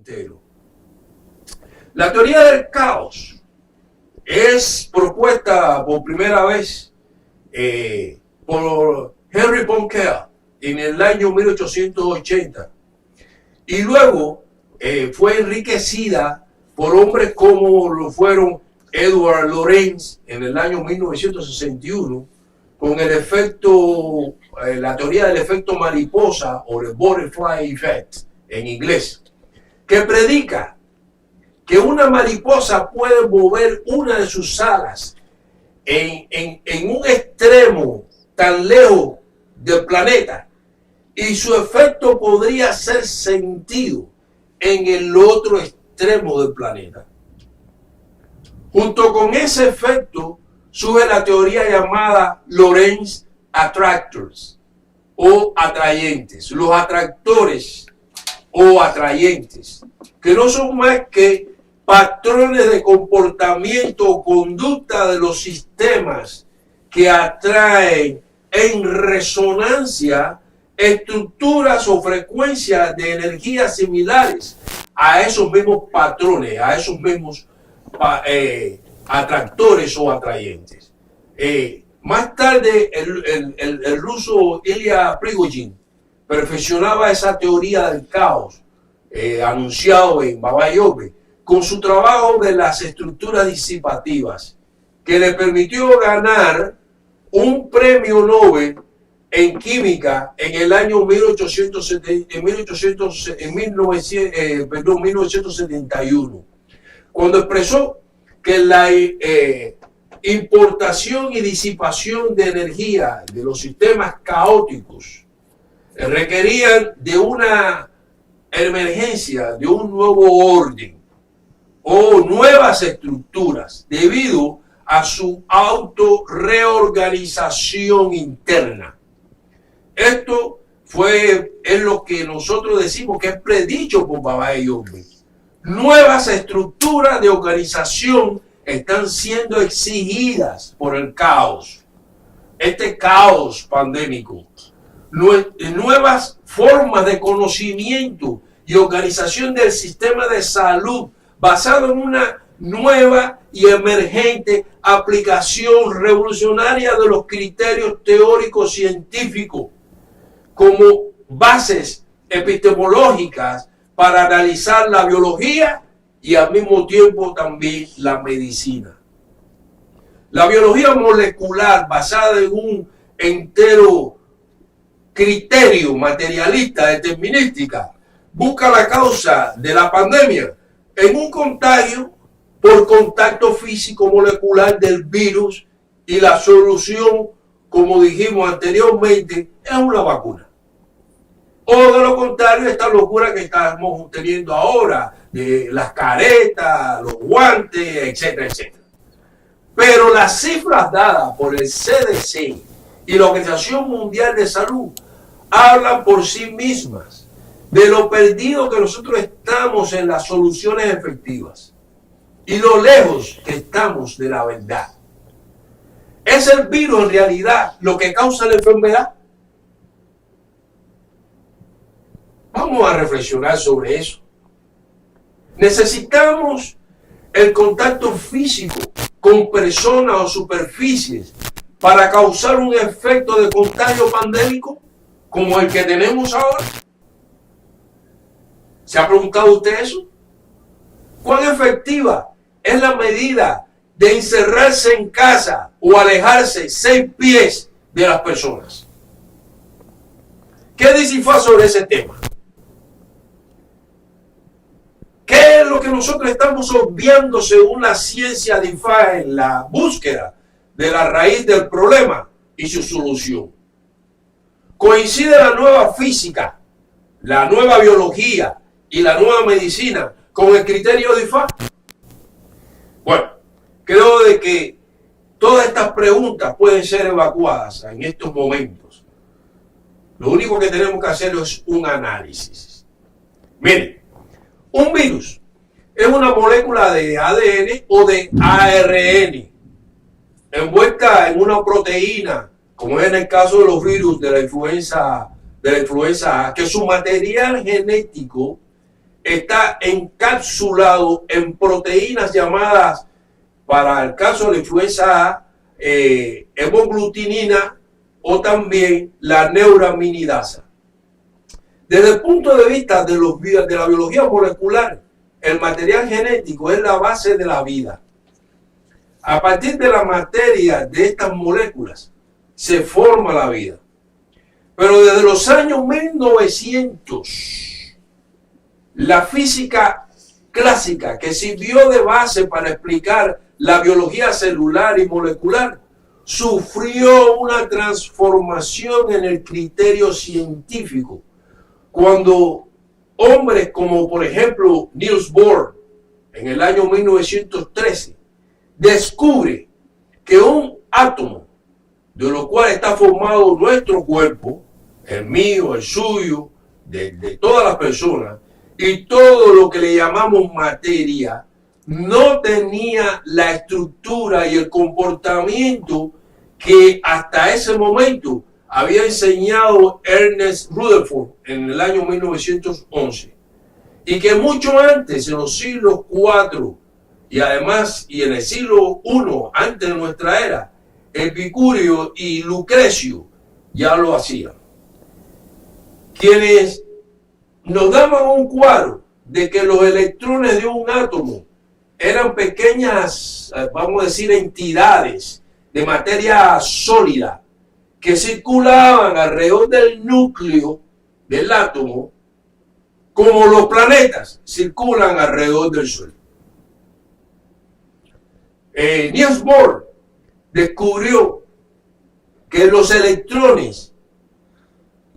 entero. La teoría del caos es propuesta por primera vez por Henry Poincaré en el año 1880 y luego fue enriquecida por hombres como lo fueron Edward Lorenz en el año 1961 con el efecto, la teoría del efecto mariposa o el butterfly effect en inglés, que predica que una mariposa puede mover una de sus alas en un extremo tan lejos del planeta y su efecto podría ser sentido en el otro extremo del planeta. Junto con ese efecto surge la teoría llamada Lorentz Attractors o atrayentes, los atractores o atrayentes, que no son más que patrones de comportamiento o conducta de los sistemas que atraen en resonancia estructuras o frecuencias de energía similares a esos mismos patrones, a esos mismos atractores o atrayentes. Más tarde el ruso Ilya Prigogine perfeccionaba esa teoría del caos anunciado en Baba Yobe con su trabajo de las estructuras disipativas, que le permitió ganar un premio Nobel en química en el año 1971, cuando expresó que la importación y disipación de energía de los sistemas caóticos requerían de una emergencia, de un nuevo orden o nuevas estructuras debido a su autorreorganización interna. Esto es lo que nosotros decimos que es predicho por Baba Yobe. Nuevas estructuras de organización están siendo exigidas por el caos. Este caos pandémico. Nuevas formas de conocimiento y organización del sistema de salud basado en una nueva y emergente aplicación revolucionaria de los criterios teóricos científicos como bases epistemológicas para analizar la biología y al mismo tiempo también la medicina. La biología molecular basada en un entero criterio materialista, determinística, busca la causa de la pandemia en un contagio por contacto físico molecular del virus y la solución, como dijimos anteriormente, es una vacuna. O de lo contrario, esta locura que estamos teniendo ahora, de las caretas, los guantes, etcétera, etcétera. Pero las cifras dadas por el CDC y la Organización Mundial de Salud hablan por sí mismas de lo perdido que nosotros estamos en las soluciones efectivas y lo lejos que estamos de la verdad. ¿Es el virus en realidad lo que causa la enfermedad? Vamos a reflexionar sobre eso. Necesitamos el contacto físico con personas o superficies para causar un efecto de contagio pandémico como el que tenemos ahora. ¿Se ha preguntado usted eso? ¿Cuán efectiva es la medida de encerrarse en casa o alejarse 6 pies de las personas? ¿Qué dice IFA sobre ese tema? ¿Qué es lo que nosotros estamos obviando según la ciencia de IFA en la búsqueda de la raíz del problema y su solución? ¿Coincide la nueva física, la nueva biología y la nueva medicina con el criterio de IFA? Bueno, creo de que todas estas preguntas pueden ser evacuadas en estos momentos. Lo único que tenemos que hacer es un análisis. Miren, un virus es una molécula de ADN o de ARN envuelta en una proteína, como es en el caso de los virus de la influenza A, que su material genético está encapsulado en proteínas llamadas, para el caso de la influenza A, hemoglutinina o también la neuraminidasa. Desde el punto de vista de la biología molecular, el material genético es la base de la vida. A partir de la materia de estas moléculas se forma la vida. Pero desde los años 1900, la física clásica, que sirvió de base para explicar la biología celular y molecular, sufrió una transformación en el criterio científico cuando hombres como por ejemplo Niels Bohr en el año 1913 descubre que un átomo, de lo cual está formado nuestro cuerpo, el mío, el suyo, de todas las personas, y todo lo que le llamamos materia, no tenía la estructura y el comportamiento que hasta ese momento había enseñado Ernest Rutherford en el año 1911, y que mucho antes, en los siglos IV y además y en el siglo I antes de nuestra era, Epicurio y Lucrecio ya lo hacían, quienes nos daban un cuadro de que los electrones de un átomo eran pequeñas, vamos a decir, entidades de materia sólida que circulaban alrededor del núcleo del átomo, como los planetas circulan alrededor del Sol. Niels Bohr descubrió que los electrones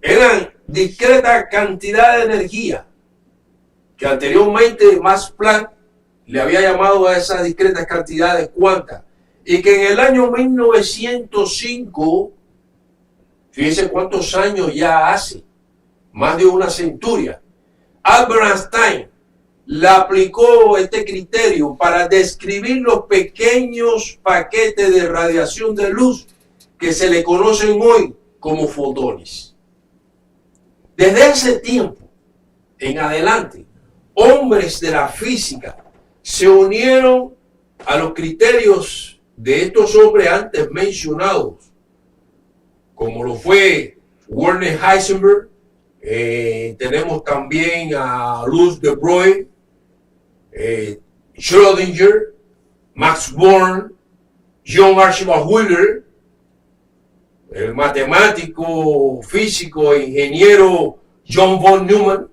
eran discreta cantidad de energía, que anteriormente Max Planck le había llamado a esas discretas cantidades cuantas, y que en el año 1905, fíjense cuántos años ya hace, más de una centuria, Albert Einstein le aplicó este criterio para describir los pequeños paquetes de radiación de luz que se le conocen hoy como fotones. Desde ese tiempo en adelante, hombres de la física se unieron a los criterios de estos hombres antes mencionados, como lo fue Werner Heisenberg, tenemos también a Luce de Broglie, Schrödinger, Max Born, John Archibald Wheeler, el matemático, físico e ingeniero John von Neumann.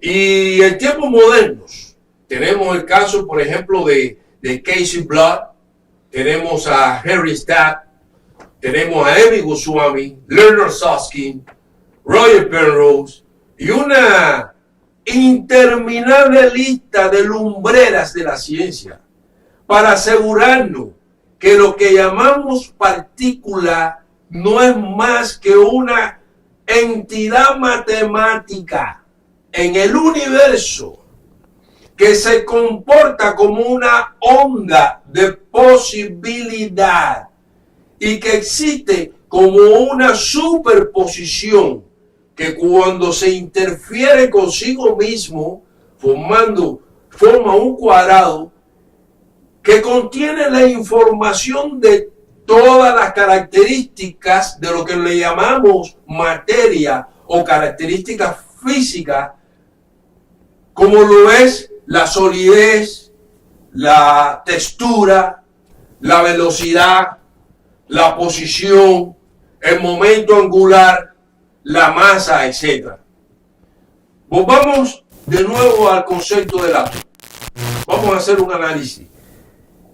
Y en tiempos modernos tenemos el caso, por ejemplo, de Casey Blood, tenemos a Henry Stapp, tenemos a Emmy Goswami, Leonard Susskind, Roger Penrose y una interminable lista de lumbreras de la ciencia para asegurarnos que lo que llamamos partícula no es más que una entidad matemática en el universo que se comporta como una onda de posibilidad y que existe como una superposición que cuando se interfiere consigo mismo forma un cuadrado que contiene la información de todas las características de lo que le llamamos materia o características físicas, como lo es la solidez, la textura, la velocidad, la posición, el momento angular, la masa, etc. Volvamos de nuevo al concepto del átomo. Vamos a hacer un análisis.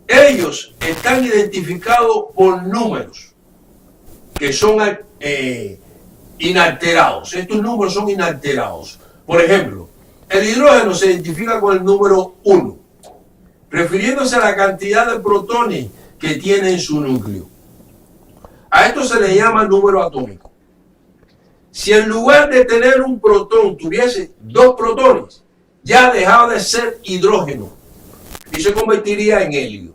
Ellos están identificados por números que son inalterados. Estos números son inalterados. Por ejemplo, el hidrógeno se identifica con el número 1, refiriéndose a la cantidad de protones que tiene en su núcleo. A esto se le llama número atómico. Si en lugar de tener un protón tuviese 2 protones, ya dejaba de ser hidrógeno y se convertiría en helio.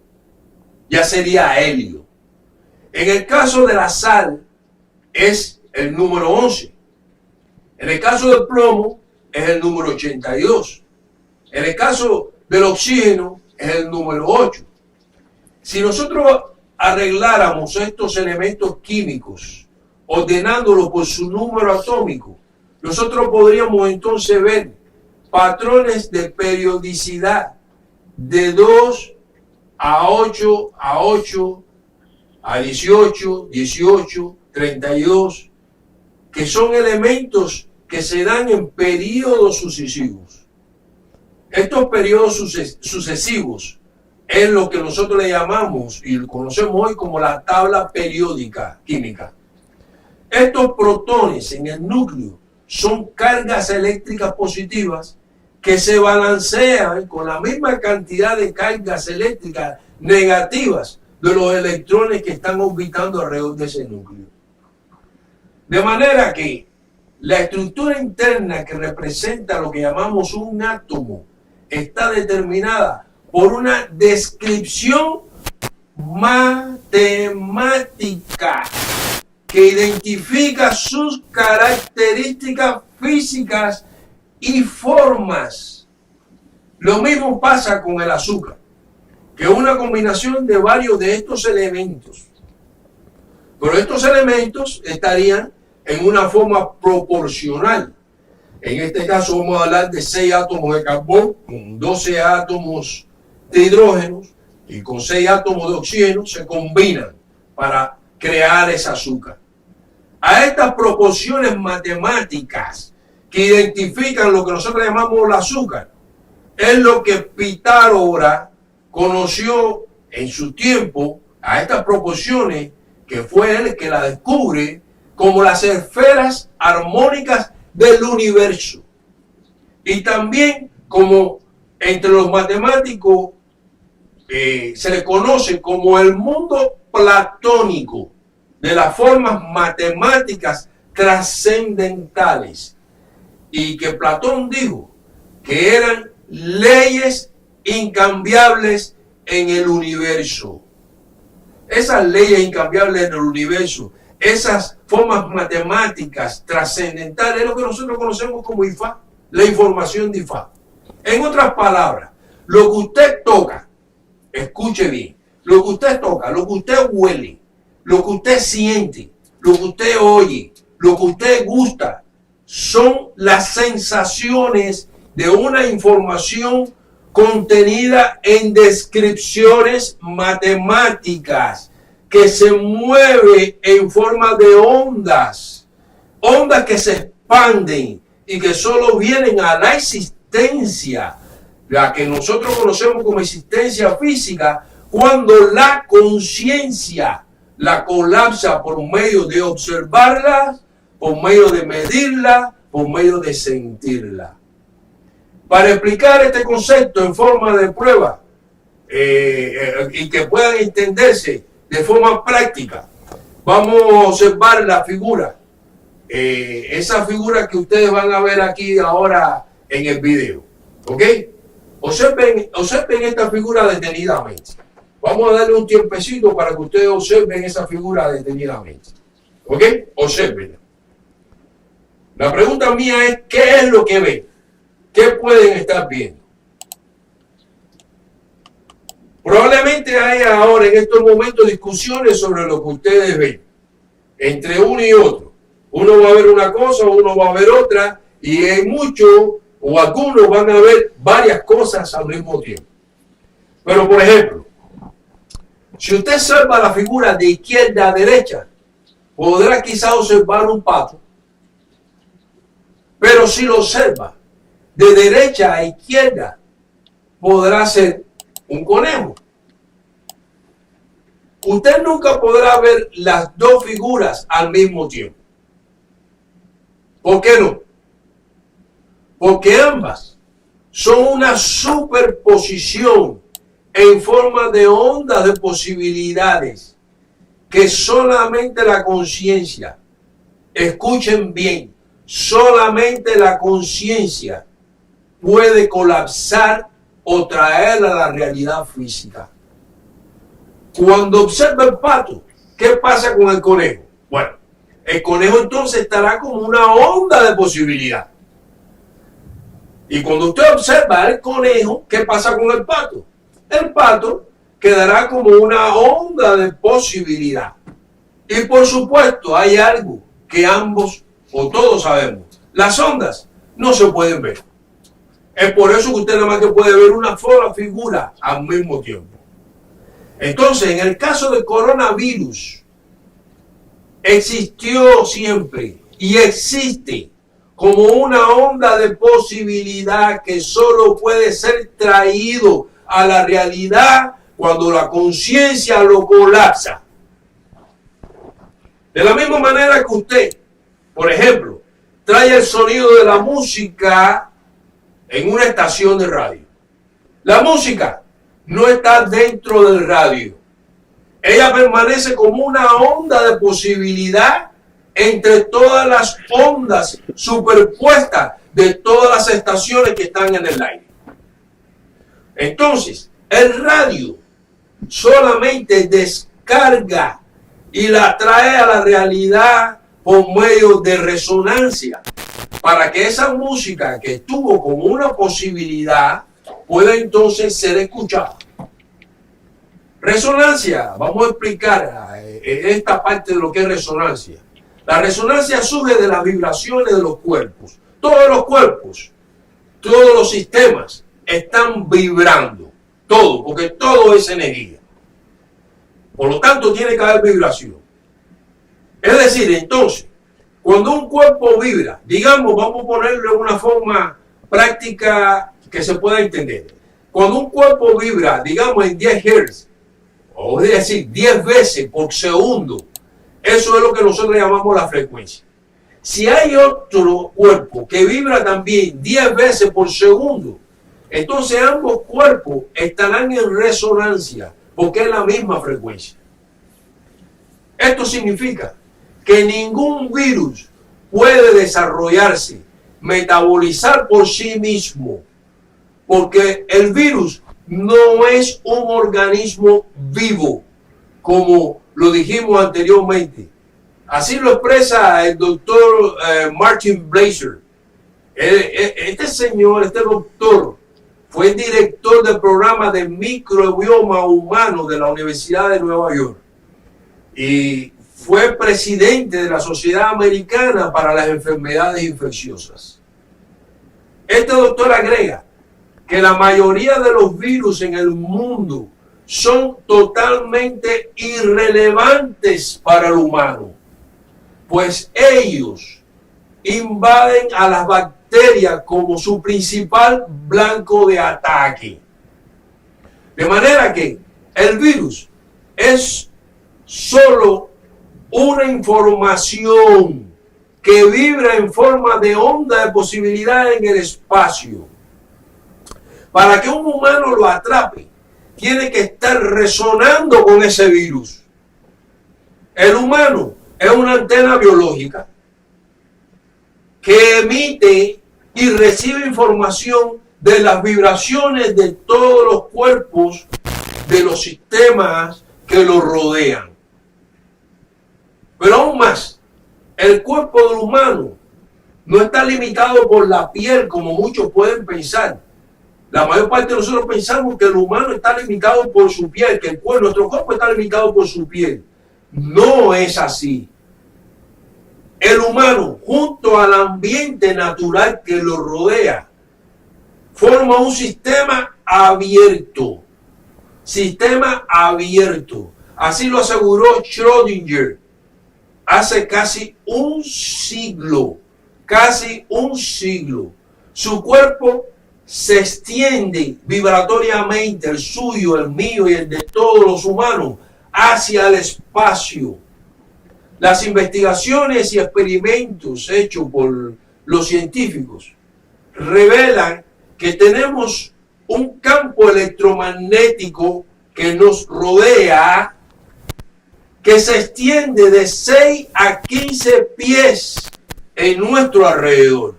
Ya sería helio. En el caso de la sal es el número 11. En el caso del plomo es el número 82. En el caso del oxígeno es el número 8. Si nosotros arregláramos estos elementos químicos, ordenándolos por su número atómico, nosotros podríamos entonces ver patrones de periodicidad de 2 a 8, a 8, a 18, 18, 32, que son elementos que se dan en periodos sucesivos. Estos periodos sucesivos es lo que nosotros le llamamos y lo conocemos hoy como la tabla periódica química. Estos protones en el núcleo son cargas eléctricas positivas que se balancean con la misma cantidad de cargas eléctricas negativas de los electrones que están orbitando alrededor de ese núcleo. De manera que la estructura interna que representa lo que llamamos un átomo está determinada por una descripción matemática que identifica sus características físicas y formas. Lo mismo pasa con el azúcar, que es una combinación de varios de estos elementos. Pero estos elementos estarían en una forma proporcional. En este caso vamos a hablar de 6 átomos de carbón con 12 átomos de hidrógeno y con 6 átomos de oxígeno se combinan para crear ese azúcar. A estas proporciones matemáticas que identifican lo que nosotros llamamos el azúcar, es lo que Pitágoras conoció en su tiempo, a estas proporciones, que fue él que la descubre como las esferas armónicas del universo. Y también como entre los matemáticos se le conoce como el mundo platónico de las formas matemáticas trascendentales, y que Platón dijo que eran leyes incambiables en el universo. Esas leyes incambiables en el universo, esas formas matemáticas trascendentales, es lo que nosotros conocemos como IFA, la información de IFA. En otras palabras, lo que usted toca, escuche bien, lo que usted toca, lo que usted huele, lo que usted siente, lo que usted oye, lo que usted gusta, son las sensaciones de una información contenida en descripciones matemáticas que se mueve en forma de ondas, ondas que se expanden y que solo vienen a la existencia, la que nosotros conocemos como existencia física, cuando la conciencia la colapsa por medio de observarla, por medio de medirla, por medio de sentirla. Para explicar este concepto en forma de prueba y que puedan entenderse de forma práctica, vamos a observar la figura, esa figura que ustedes van a ver aquí ahora en el video, ¿ok? Observen esta figura detenidamente. Vamos a darle un tiempecito para que ustedes observen esa figura detenidamente, ¿ok? Observenla. La pregunta mía es, ¿qué es lo que ven? ¿Qué pueden estar viendo? Probablemente haya ahora en estos momentos discusiones sobre lo que ustedes ven, entre uno y otro. Uno va a ver una cosa, uno va a ver otra, y hay muchos o algunos van a ver varias cosas al mismo tiempo. Pero, por ejemplo, si usted observa la figura de izquierda a derecha, podrá quizá observar un pato. Pero si lo observa de derecha a izquierda, podrá ser un conejo. Usted nunca podrá ver las dos figuras al mismo tiempo. ¿Por qué no? Porque ambas son una superposición en forma de ondas de posibilidades que solamente la conciencia, escuchen bien, solamente la conciencia puede colapsar o traer a la realidad física. Cuando observa el pato, ¿qué pasa con el conejo? Bueno, el conejo entonces estará como una onda de posibilidad. Y cuando usted observa el conejo, ¿qué pasa con el pato? El pato quedará como una onda de posibilidad. Y por supuesto hay algo que ambos o todos sabemos. Las ondas no se pueden ver. Es por eso que usted nada más que puede ver una sola figura al mismo tiempo. Entonces, en el caso del coronavirus, existió siempre y existe como una onda de posibilidad que solo puede ser traído a la realidad cuando la conciencia lo colapsa. De la misma manera que usted, por ejemplo, trae el sonido de la música en una estación de radio. La música no está dentro del radio. Ella permanece como una onda de posibilidad entre todas las ondas superpuestas de todas las estaciones que están en el aire. Entonces, el radio solamente descarga y la trae a la realidad por medio de resonancia, para que esa música que estuvo como una posibilidad pueda entonces ser escuchada. Resonancia, vamos a explicar esta parte de lo que es resonancia. La resonancia surge de las vibraciones de los cuerpos. Todos los cuerpos, todos los sistemas están vibrando. Todo, porque todo es energía. Por lo tanto, tiene que haber vibración. Es decir, entonces, cuando un cuerpo vibra, digamos, vamos a ponerlo en una forma práctica que se pueda entender. Cuando un cuerpo vibra, digamos, en 10 Hz, o es decir, 10 veces por segundo, eso es lo que nosotros llamamos la frecuencia. Si hay otro cuerpo que vibra también 10 veces por segundo, entonces ambos cuerpos estarán en resonancia, porque es la misma frecuencia. Esto significa que ningún virus puede desarrollarse, metabolizar por sí mismo, porque el virus no es un organismo vivo, como lo dijimos anteriormente. Así lo expresa el doctor Martin Blaser. Este señor, este doctor, fue el director del programa de microbioma humano de la Universidad de Nueva York y fue presidente de la Sociedad Americana para las Enfermedades Infecciosas. Este doctor agrega que la mayoría de los virus en el mundo son totalmente irrelevantes para el humano, pues ellos invaden a las bacterias como su principal blanco de ataque. De manera que el virus es solo una información que vibra en forma de onda de posibilidad en el espacio. Para que un humano lo atrape, tiene que estar resonando con ese virus. El humano es una antena biológica que emite y recibe información de las vibraciones de todos los cuerpos de los sistemas que lo rodean. Pero aún más, el cuerpo del humano no está limitado por la piel como muchos pueden pensar. La mayor parte de nosotros pensamos que el humano está limitado por su piel, que nuestro cuerpo está limitado por su piel. No es así. El humano, junto al ambiente natural que lo rodea, forma un sistema abierto. Sistema abierto. Así lo aseguró Schrödinger hace casi un siglo. Casi un siglo. Su cuerpo se extiende vibratoriamente, el suyo, el mío y el de todos los humanos, hacia el espacio. Las investigaciones y experimentos hechos por los científicos revelan que tenemos un campo electromagnético que nos rodea, que se extiende de 6 a 15 pies en nuestro alrededor.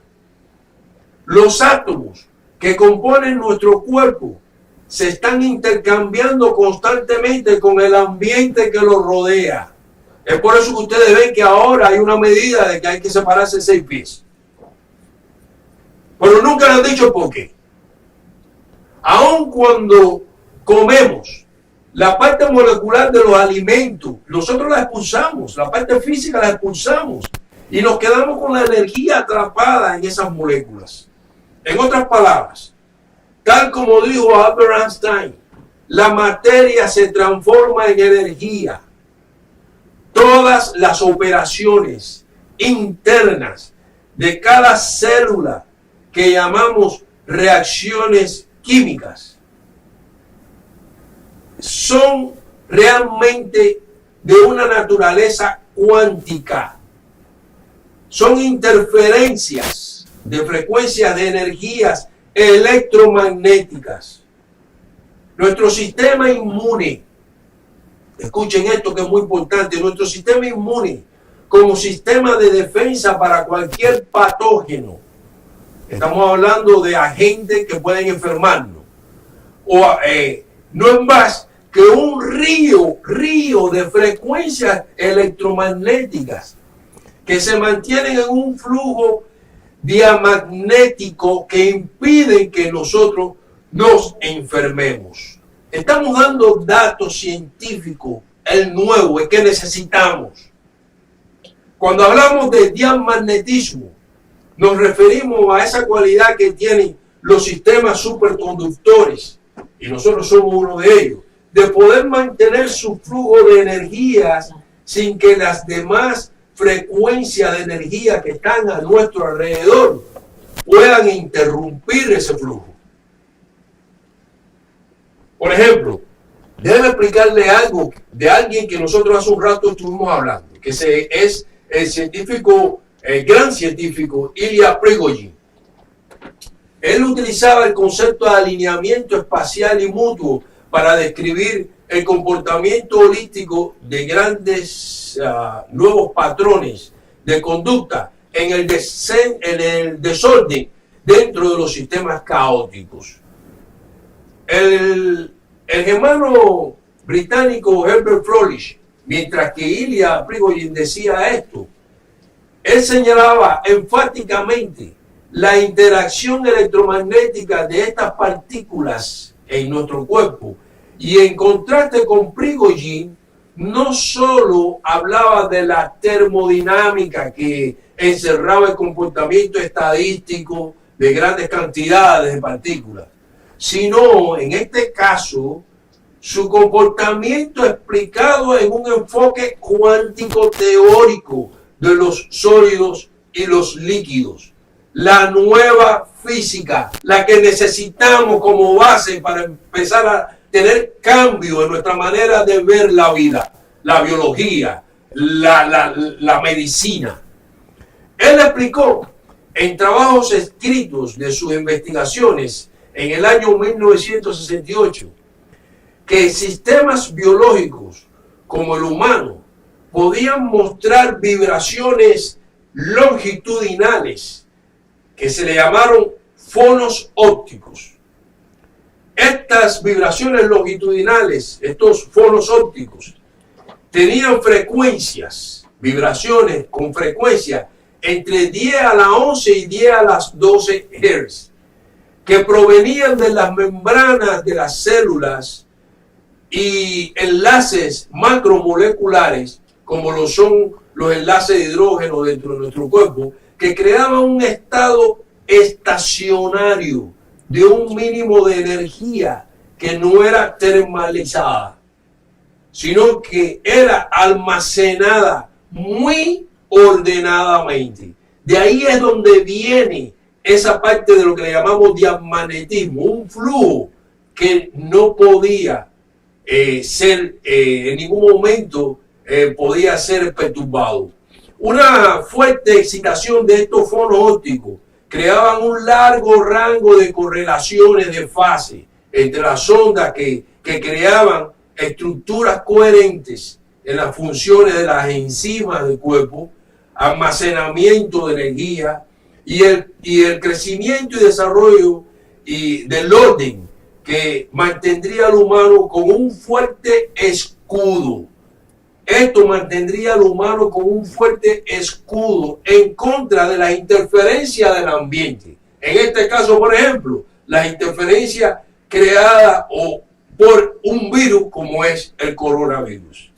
Los átomos que componen nuestro cuerpo se están intercambiando constantemente con el ambiente que lo rodea. Es por eso que ustedes ven que ahora hay una medida de que hay que separarse 6 pies. pero nunca le han dicho por qué. Aun cuando comemos la parte molecular de los alimentos, nosotros la expulsamos, la parte física la expulsamos y nos quedamos con la energía atrapada en esas moléculas. En otras palabras, tal como dijo Albert Einstein, la materia se transforma en energía. Todas las operaciones internas de cada célula que llamamos reacciones químicas son realmente de una naturaleza cuántica. Son interferencias de frecuencias de energías electromagnéticas. Nuestro sistema inmune, escuchen esto que es muy importante, nuestro sistema inmune como sistema de defensa para cualquier patógeno, estamos hablando de agentes que pueden enfermarnos, no es más que un río de frecuencias electromagnéticas que se mantienen en un flujo diamagnético que impiden que nosotros nos enfermemos. Estamos dando datos científicos, el nuevo, es que necesitamos. Cuando hablamos de diamagnetismo, nos referimos a esa cualidad que tienen los sistemas superconductores, y nosotros somos uno de ellos, de poder mantener su flujo de energías sin que las demás frecuencias de energía que están a nuestro alrededor puedan interrumpir ese flujo. Por ejemplo, déjeme explicarle algo de alguien que nosotros hace un rato estuvimos hablando, que es el científico, el gran científico Ilya Prigogine. Él utilizaba el concepto de alineamiento espacial y mutuo para describir el comportamiento holístico de grandes nuevos patrones de conducta en el desorden dentro de los sistemas caóticos. El germano británico Herbert Froelich, mientras que Ilya Prigogine decía esto, él señalaba enfáticamente la interacción electromagnética de estas partículas en nuestro cuerpo, y en contraste con Prigogine, no solo hablaba de la termodinámica que encerraba el comportamiento estadístico de grandes cantidades de partículas, sino en este caso su comportamiento explicado en un enfoque cuántico teórico de los sólidos y los líquidos. La nueva física, la que necesitamos como base para empezar a tener cambio en nuestra manera de ver la vida, la biología, la medicina. Él explicó en trabajos escritos de sus investigaciones en el año 1968 que sistemas biológicos como el humano podían mostrar vibraciones longitudinales que se le llamaron fonos ópticos. Estas vibraciones longitudinales, estos fonos ópticos, tenían frecuencias, vibraciones con frecuencia entre 10 a la 11 y 10 a las 12 Hz, que provenían de las membranas de las células y enlaces macromoleculares, como lo son los enlaces de hidrógeno dentro de nuestro cuerpo, que creaban un estado estacionario de un mínimo de energía que no era termalizada, sino que era almacenada muy ordenadamente. De ahí es donde viene esa parte de lo que le llamamos diamagnetismo, un flujo que no podía ser en ningún momento podía ser perturbado. Una fuerte excitación de estos fonos ópticos creaban un largo rango de correlaciones de fase entre las ondas que creaban estructuras coherentes en las funciones de las enzimas del cuerpo, almacenamiento de energía y el crecimiento y desarrollo del orden que mantendría al humano con un fuerte escudo. Esto mantendría al humano con un fuerte escudo en contra de las interferencias del ambiente. En este caso, por ejemplo, las interferencias creadas por un virus como es el coronavirus.